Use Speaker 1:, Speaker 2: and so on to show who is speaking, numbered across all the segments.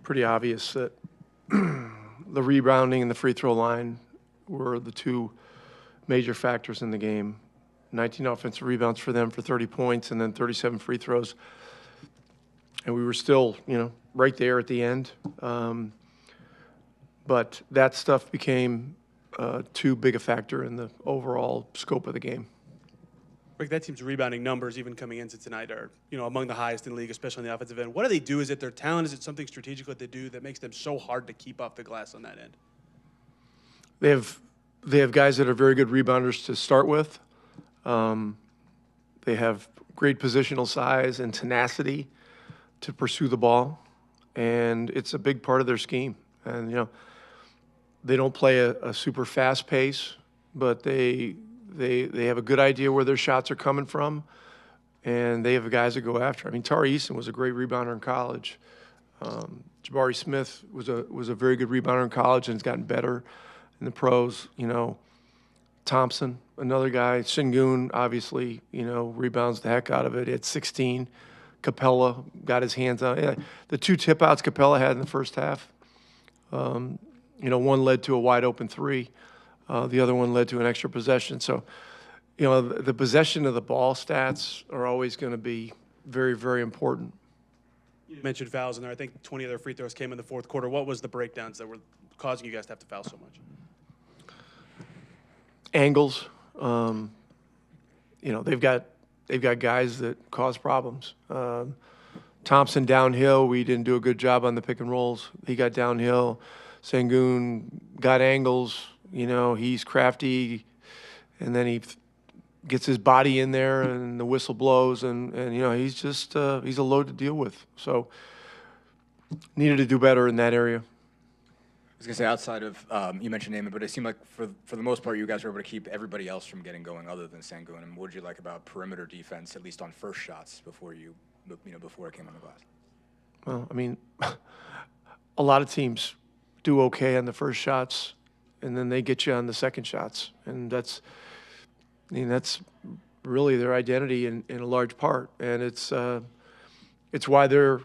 Speaker 1: pretty obvious that the rebounding and the free throw line were the two major factors in the game. 19 offensive rebounds for them for 30 points and then 37 free throws. And we were still, right there at the end. But that stuff became too big a factor in the overall scope of the game.
Speaker 2: Rick, that team's rebounding numbers, even coming into tonight, are among the highest in the league, especially on the offensive end. What do they do? Is it their talent? Is it something strategic that they do that makes them so hard to keep off the glass on that end?
Speaker 1: They have guys that are very good rebounders to start with. They have great positional size and tenacity to pursue the ball, and it's a big part of their scheme. And they don't play a super fast pace, but they have a good idea where their shots are coming from, and they have guys that go after. I mean, Tari Easton was a great rebounder in college. Jabari Smith was a very good rebounder in college and has gotten better in the pros. Thompson, another guy. Sengun, obviously, rebounds the heck out of it at 16. Capella got his hands on it. The two tip-outs Capella had in the first half, one led to a wide-open three. The other one led to an extra possession. So, the possession of the ball stats are always going to be very, very important.
Speaker 2: You mentioned fouls in there. I think 20 of their free throws came in the fourth quarter. What was the breakdowns that were causing you guys to have to foul so much?
Speaker 1: Angles. They've got guys that cause problems. Thompson downhill, we didn't do a good job on the pick and rolls. He got downhill. Sengun got angles. He's crafty, and then he gets his body in there, and the whistle blows, and he's just he's a load to deal with. So needed to do better in that area.
Speaker 3: I was going to say, outside of, you mentioned Naaman, but it seemed like for the most part, you guys were able to keep everybody else from getting going other than Sengun. And what did you like about perimeter defense, at least on first shots, before it came on the glass?
Speaker 1: Well, I mean, a lot of teams do okay on the first shots, and then they get you on the second shots. And that's really their identity in a large part. And it's why they're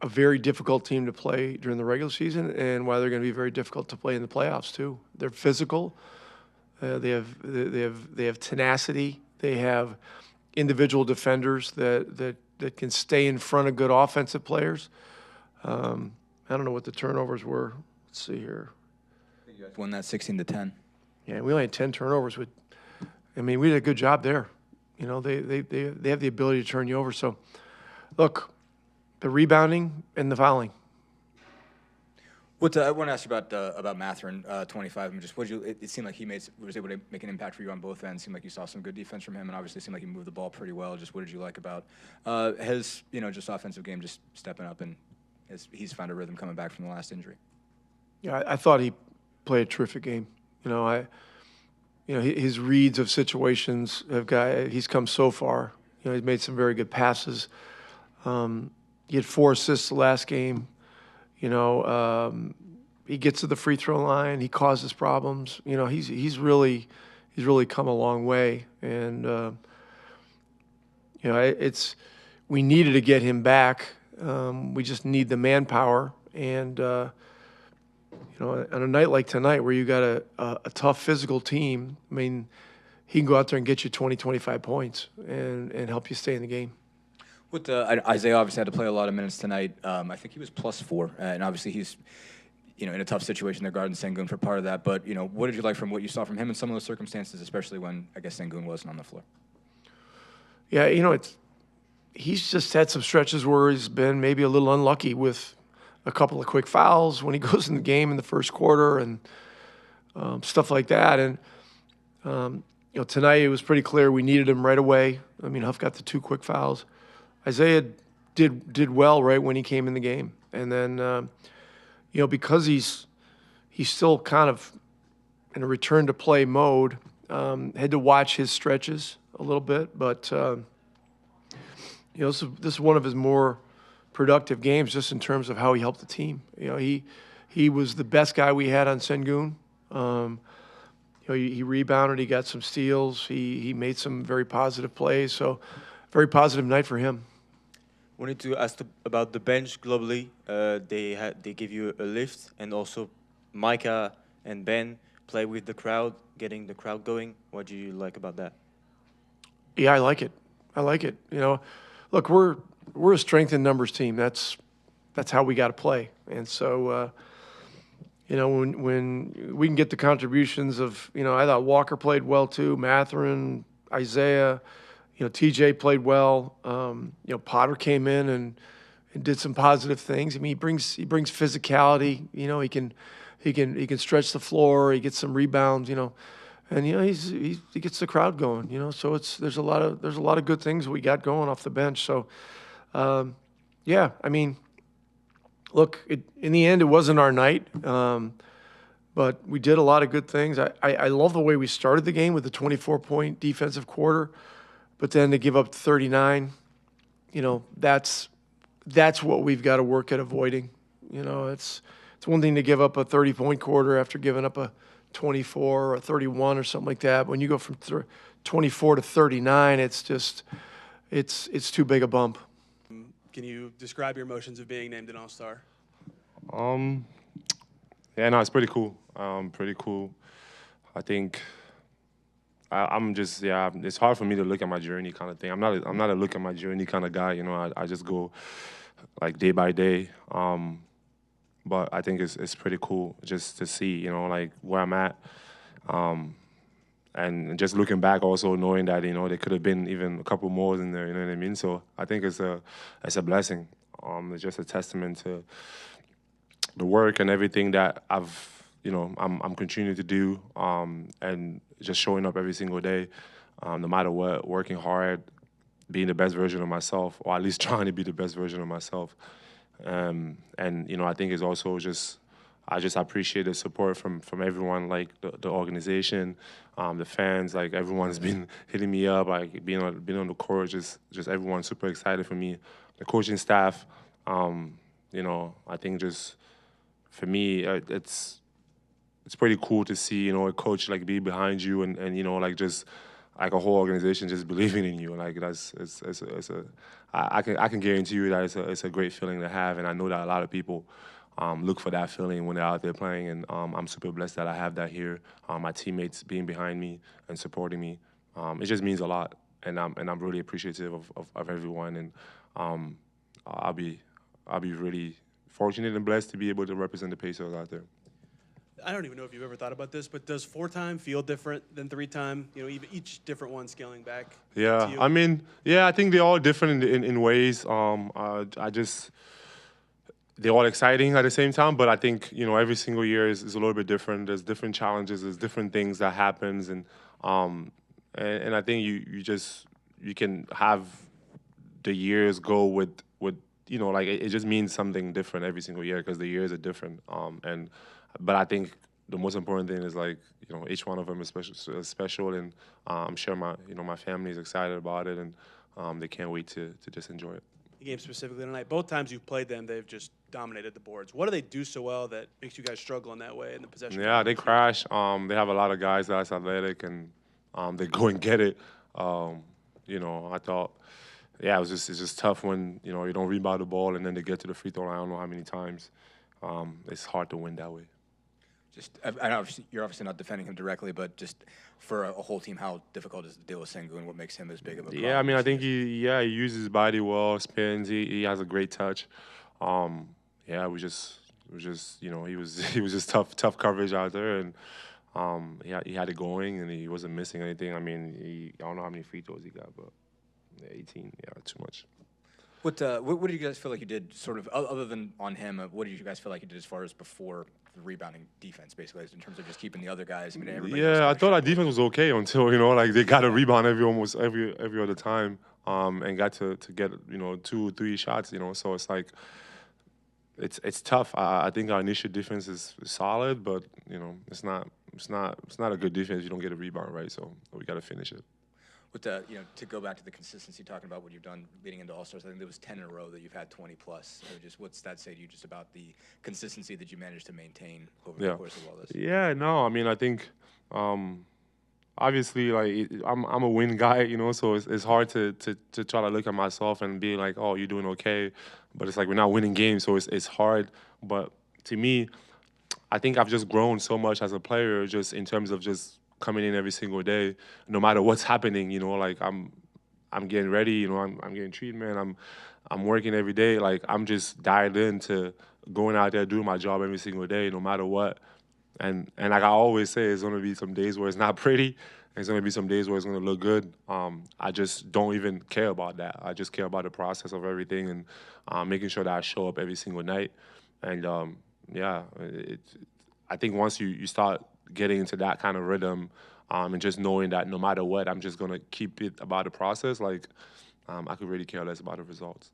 Speaker 1: a very difficult team to play during the regular season, and why they're going to be very difficult to play in the playoffs too. They're physical. They have tenacity. They have individual defenders that can stay in front of good offensive players. I don't know what the turnovers were. Let's see here.
Speaker 3: I think you guys won that 16-10.
Speaker 1: Yeah, we only had 10 turnovers. We did a good job there. They have the ability to turn you over. So, look. The rebounding and the fouling.
Speaker 3: I want to ask you about Mathurin, 25. It seemed like he was able to make an impact for you on both ends. It seemed like you saw some good defense from him, and obviously it seemed like he moved the ball pretty well. Just what did you like about his just offensive game, just stepping up, and he's found a rhythm coming back from the last injury?
Speaker 1: Yeah, I thought he played a terrific game. His reads of situations he's come so far. He's made some very good passes. He had 4 assists the last game. He gets to the free throw line. He causes problems. He's really come a long way. And we needed to get him back. We just need the manpower. And on a night like tonight, where you got a tough physical team, he can go out there and get you 20, 25 points and help you stay in the game.
Speaker 3: Isaiah obviously had to play a lot of minutes tonight. I think he was +4, and obviously he's, in a tough situation. They're guarding Sengun for part of that. But what did you like from what you saw from him in some of those circumstances, especially when I guess Sengun wasn't on the floor?
Speaker 1: Yeah, he's just had some stretches where he's been maybe a little unlucky with a couple of quick fouls when he goes in the game in the first quarter and stuff like that. And tonight it was pretty clear we needed him right away. Huff got the 2 quick fouls. Isaiah did well right when he came in the game, and then because he's still kind of in a return to play mode, had to watch his stretches a little bit, but this is one of his more productive games just in terms of how he helped the team. He was the best guy we had on Sengun. He rebounded, he got some steals, he made some very positive plays, so very positive night for him.
Speaker 4: Wanted to ask about the bench globally. They give you a lift, and also Micah and Ben play with the crowd, getting the crowd going. What do you like about that?
Speaker 1: Yeah, I like it. I like it. You know, look, we're a strength in numbers team. That's how we got to play. And so, you know, when we can get the contributions of, you know, I thought Walker played well too, Mathurin, Isaiah, you know, TJ played well. You know, Potter came in and did some positive things. I mean, he brings physicality. You know, he can stretch the floor. He gets some rebounds. You know, and you know he gets the crowd going. You know, so there's a lot of good things we got going off the bench. So, yeah, I mean, look, in the end, it wasn't our night. But we did a lot of good things. I love the way we started the game with the 24-point defensive quarter, but then to give up 39, you know, that's what we've got to work at avoiding. You know, it's one thing to give up a 30-point quarter after giving up a 24 or a 31 or something like that. When you go from 24 to 39, it's just it's too big a bump.
Speaker 2: Can you describe your emotions of being named an All-Star?
Speaker 5: Yeah, no, it's pretty cool. Pretty cool. I think I'm just it's hard for me to look at my journey kind of thing. I'm not a look at my journey kind of guy. You know, I just go like day by day. But I think it's pretty cool just to see, you know, like where I'm at. And just looking back, also knowing that, you know, there could have been even a couple more in there. You know what I mean? So I think it's a blessing. It's just a testament to the work and everything that I'm continuing to do, and just showing up every single day, no matter what, working hard, being the best version of myself, or at least trying to be the best version of myself. And you know, I think it's also I just appreciate the support from everyone, like the organization, the fans, like everyone's been hitting me up, like being on the court, just everyone's super excited for me, the coaching staff. You know, I think just for me, it's pretty cool to see, you know, a coach like be behind you and you know, like just like a whole organization just believing in you. Like I can guarantee you that it's a great feeling to have, and I know that a lot of people look for that feeling when they're out there playing, and I'm super blessed that I have that here. My teammates being behind me and supporting me, it just means a lot, and I'm really appreciative of everyone, and I'll be really fortunate and blessed to be able to represent the Pacers out there.
Speaker 2: I don't even know if you've ever thought about this, but does 4-time feel different than 3-time? You know, each different one scaling back.
Speaker 5: Yeah,
Speaker 2: to you?
Speaker 5: I mean, yeah, I think they're all different in ways. They're all exciting at the same time, but I think, you know, every single year is a little bit different. There's different challenges, there's different things that happens, and I think you can have the years go with you know, like it just means something different every single year because the years are different. But I think the most important thing is, like, you know, each one of them is special, and I'm sure my family is excited about it, and they can't wait to just enjoy it.
Speaker 2: The game specifically tonight, both times you've played them, they've just dominated the boards. What do they do so well that makes you guys struggle in that way in the possession?
Speaker 5: Yeah, they crash. They have a lot of guys that's athletic, and they go and get it. You know, I thought, yeah, it's just tough when, you know, you don't rebound the ball and then they get to the free throw line. I don't know how many times. It's hard to win that way.
Speaker 3: I know you're obviously not defending him directly, but just for a whole team, how difficult is it to deal with Sengun and what makes him as big of a problem?
Speaker 5: Yeah, I mean, I think he uses his body well, spins. He has a great touch. Yeah, it was just you know, he was just tough coverage out there, and he had it going, and he wasn't missing anything. I mean, I don't know how many free throws he got, but 18, yeah, too much.
Speaker 3: What did you guys feel like you did, sort of, other than on him, what did you guys feel like you did as far as before the rebounding defense, basically, in terms of just keeping the other guys? I mean, everybody
Speaker 5: I thought our defense was okay until, you know, like they got a rebound almost every other time, and got to get, you know, 2-3 shots, you know, so it's like, it's tough. I think our initial defense is solid, but, you know, it's not a good defense. You don't get a rebound, right? So we got to finish it.
Speaker 3: With you know, to go back to the consistency, talking about what you've done leading into All-Stars, I think there was 10 in a row that you've had 20+. So just what's that say to you just about the consistency that you managed to maintain over the course of all this?
Speaker 5: Yeah, no, I mean, I think obviously, like I'm a win guy, you know, so it's hard to try to look at myself and be like, oh, you're doing okay, but it's like we're not winning games, so it's hard. But to me, I think I've just grown so much as a player, just in terms of just coming in every single day, no matter what's happening. You know, like I'm getting ready. You know, I'm getting treatment. I'm working every day. Like I'm just dialed into going out there doing my job every single day, no matter what. And like I always say, it's gonna be some days where it's not pretty. It's gonna be some days where it's gonna look good. I just don't even care about that. I just care about the process of everything and making sure that I show up every single night. And yeah, I think once you start getting into that kind of rhythm, and just knowing that no matter what, I'm just gonna keep it about the process. Like I could really care less about the results.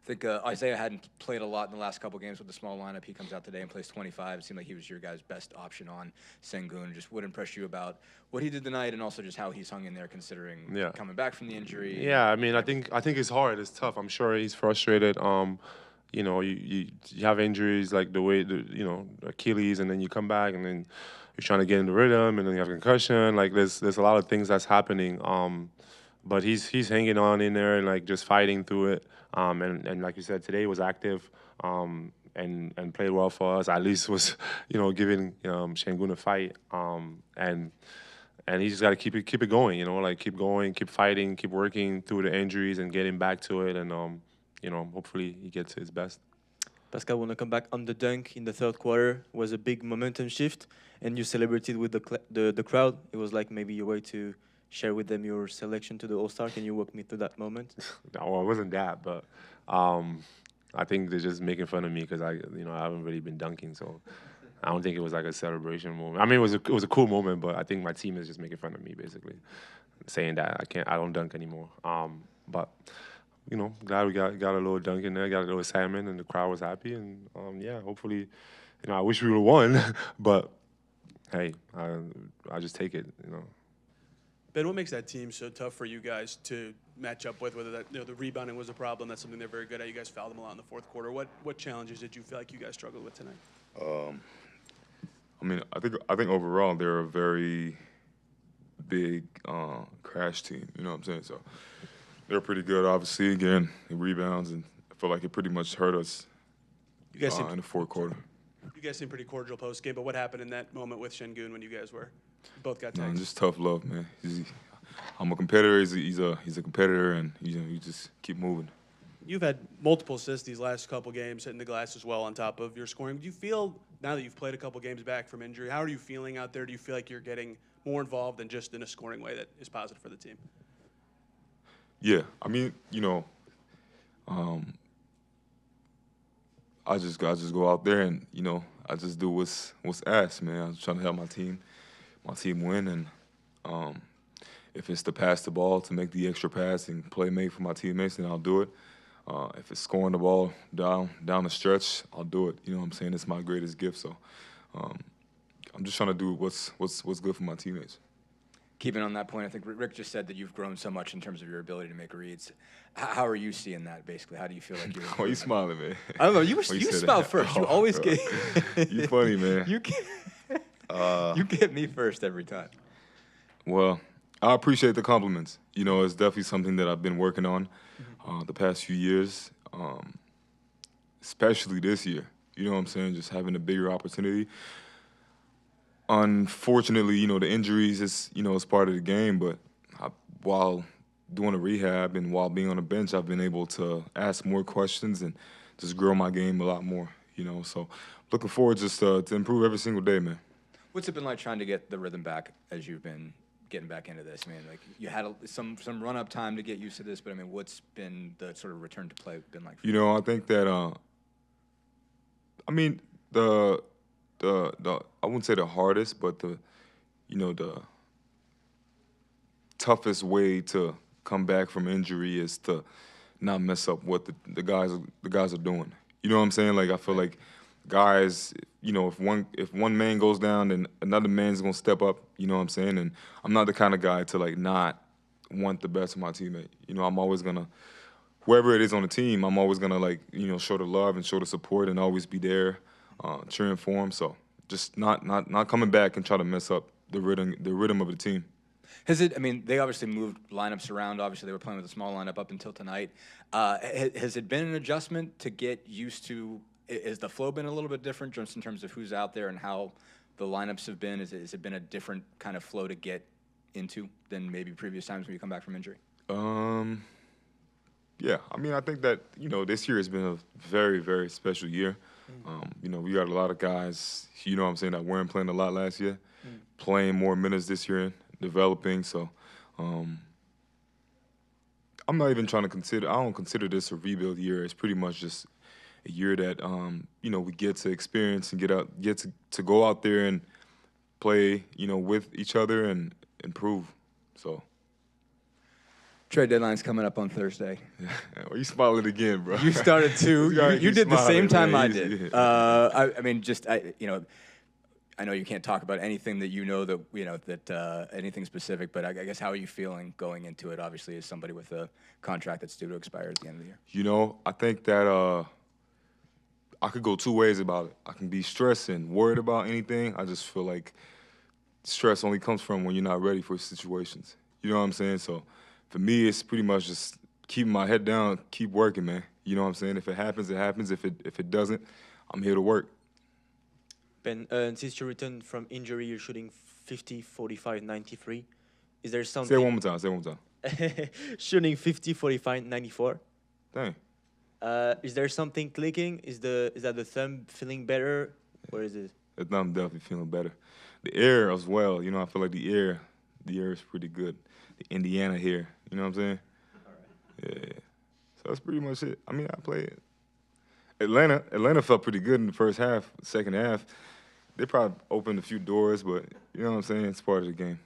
Speaker 3: I think Isaiah hadn't played a lot in the last couple games with the small lineup. He comes out today and plays 25. It seemed like he was your guys' best option on Sengun. Just what impressed you about what he did tonight, and also just how he's hung in there, considering coming back from the injury.
Speaker 5: Yeah, I mean, I think it's hard. It's tough. I'm sure he's frustrated. You know, you have injuries like the way Achilles, and then you come back, and then you're trying to get in the rhythm, and then you have concussion. Like there's a lot of things that's happening. But he's hanging on in there and like just fighting through it. And like you said, today was active. And played well for us. At least was, giving Sengun a fight. And he just got to keep it going. Like keep going, keep fighting, keep working through the injuries and getting back to it. And hopefully he gets his best.
Speaker 4: Pascal, want to come back on the dunk in the third quarter was a big momentum shift, and you celebrated with the crowd. It was like maybe your way to share with them your selection to the All-Star. Can you walk me through that moment?
Speaker 5: No, it wasn't that, but I think they're just making fun of me because I haven't really been dunking, so I don't think it was like a celebration moment. I mean, it was a cool moment, but I think my team is just making fun of me, basically, saying that I don't dunk anymore. But glad we got a little dunk in there, got a little salmon, and the crowd was happy, and yeah, hopefully, I wish we would have won, but hey, I just take it,
Speaker 2: Ben, what makes that team so tough for you guys to match up with? Whether that the rebounding was a problem, that's something they're very good at. You guys fouled them a lot in the fourth quarter. What challenges did you feel like you guys struggled with tonight?
Speaker 6: I mean, I think overall they're a very big crash team. You know what I'm saying? So they're pretty good. Obviously, again, in rebounds, and I feel like it pretty much hurt us
Speaker 2: You guys
Speaker 6: in the fourth quarter.
Speaker 2: You guys seem pretty cordial post game, but what happened in that moment with Sengun when you guys both got tagged?
Speaker 6: Just tough love, man. I'm a competitor. He's a competitor, and you just keep moving.
Speaker 2: You've had multiple assists these last couple games, hitting the glass as well on top of your scoring. Do you feel, now that you've played a couple games back from injury, how are you feeling out there? Do you feel like you're getting more involved than just in a scoring way that is positive for the team?
Speaker 6: Yeah, I mean, I just go out there and I just do what's asked, man. I'm trying to help my team win, and if it's to pass the ball, to make the extra pass and play make for my teammates, then I'll do it. If it's scoring the ball down the stretch, I'll do it. You know what I'm saying? It's my greatest gift. So I'm just trying to do what's good for my teammates.
Speaker 3: Keeping on that point, I think Rick just said that you've grown so much in terms of your ability to make reads. How are you seeing that, basically? How do you feel like you're...
Speaker 6: Why are you smiling, man?
Speaker 3: I don't know. You smile first. You always get...
Speaker 6: You funny, man.
Speaker 3: You get me first every time.
Speaker 6: Well, I appreciate the compliments. It's definitely something that I've been working on the past few years, especially this year. You know what I'm saying? Just having a bigger opportunity. Unfortunately, the injuries is part of the game. But while doing a rehab and while being on the bench, I've been able to ask more questions and just grow my game a lot more. So looking forward just to improve every single day, man.
Speaker 3: What's it been like trying to get the rhythm back as you've been getting back into this? I mean, like you had some run-up time to get used to this, but I mean, what's been the sort of return to play been like for you?
Speaker 6: I think that I mean the I wouldn't say the hardest, but the toughest way to come back from injury is to not mess up what the guys are doing. You know what I'm saying? Like I feel like guys, if one man goes down, then another man's gonna step up. You know what I'm saying? And I'm not the kind of guy to like not want the best of my teammate. I'm always gonna, whoever it is on the team, I'm always gonna like show the love and show the support and always be there, cheering for him. So just not coming back and try to mess up the rhythm of the team.
Speaker 3: Has it? I mean, they obviously moved lineups around. Obviously, they were playing with a small lineup up until tonight. Has it been an adjustment to get used to? Has the flow been a little bit different just in terms of who's out there and how the lineups have been? Has it been a different kind of flow to get into than maybe previous times when you come back from injury?
Speaker 6: Yeah, I mean, I think that, this year has been a very, very special year. We got a lot of guys, that weren't playing a lot last year, playing more minutes this year, developing. So I'm not even trying to I don't consider this a rebuild year. It's pretty much just a year that, we get to experience and get to go out there and play, with each other and improve. So.
Speaker 3: Trade deadline's coming up on Thursday.
Speaker 6: Well, you smiling again, bro.
Speaker 3: You started too. You did the same time I did.
Speaker 6: Yeah.
Speaker 3: I mean, I know you can't talk about anything that anything specific, but I guess how are you feeling going into it? Obviously, as somebody with a contract that's due to expire at the end of the year.
Speaker 6: I think that I could go two ways about it. I can be stressed and worried about anything. I just feel like stress only comes from when you're not ready for situations. You know what I'm saying? So for me, it's pretty much just keeping my head down, keep working, man. You know what I'm saying? If it happens, it happens. If it doesn't, I'm here to work.
Speaker 4: Ben, since you returned from injury, you're shooting 50, 45, 93. Is there something?
Speaker 6: Say it one more time.
Speaker 4: Shooting 50, 45, 94.
Speaker 6: Dang.
Speaker 4: Is there something clicking? Is that the thumb feeling better, or is it?
Speaker 6: The thumb definitely feeling better. The air as well. I feel like the air is pretty good. The Indiana here. You know what I'm saying?
Speaker 4: All right.
Speaker 6: Yeah. So that's pretty much it. I mean, I played Atlanta felt pretty good in the first half. Second half, they probably opened a few doors, but you know what I'm saying? It's part of the game.